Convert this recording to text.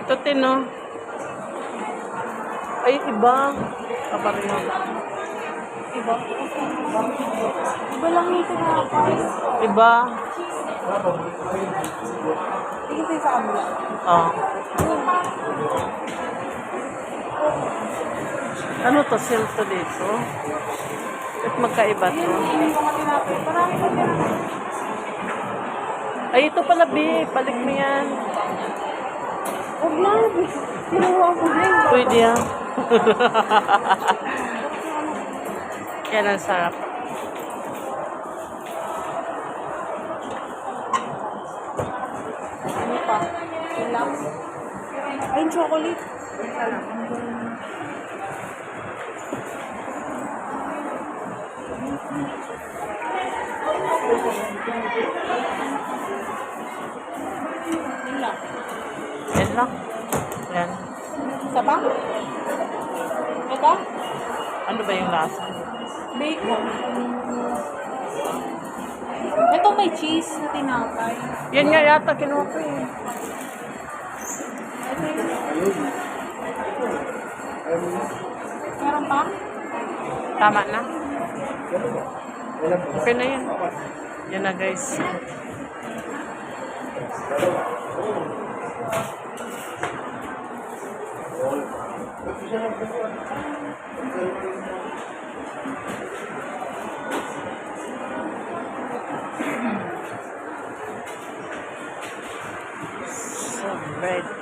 Ito, Tino. Ay, iba. Kapareho. Iba? Iba lang yung tinapay. Iba. Tingin tayo sa kabila. Oh. Ano to? Sale to dito? At magkaiba to? Yung mga tinapay. Marami pa tinapay. Ay, ito pala, B. Balik mo yan. Huwag na. Sinuha ko din. Pwede yan. Yan ang sarap. Ano pa? Ilang? Ay, yung chocolate. Ilang? Yan lang. Yan. Isa pa? Ito? Ano ba yung lasa? Bacon. Ito may cheese na tinapay. Yan nga yata kinuha ko eh. Ito yung... Meron pa? Tama na. Okay na yan. Yan na guys. So, bread.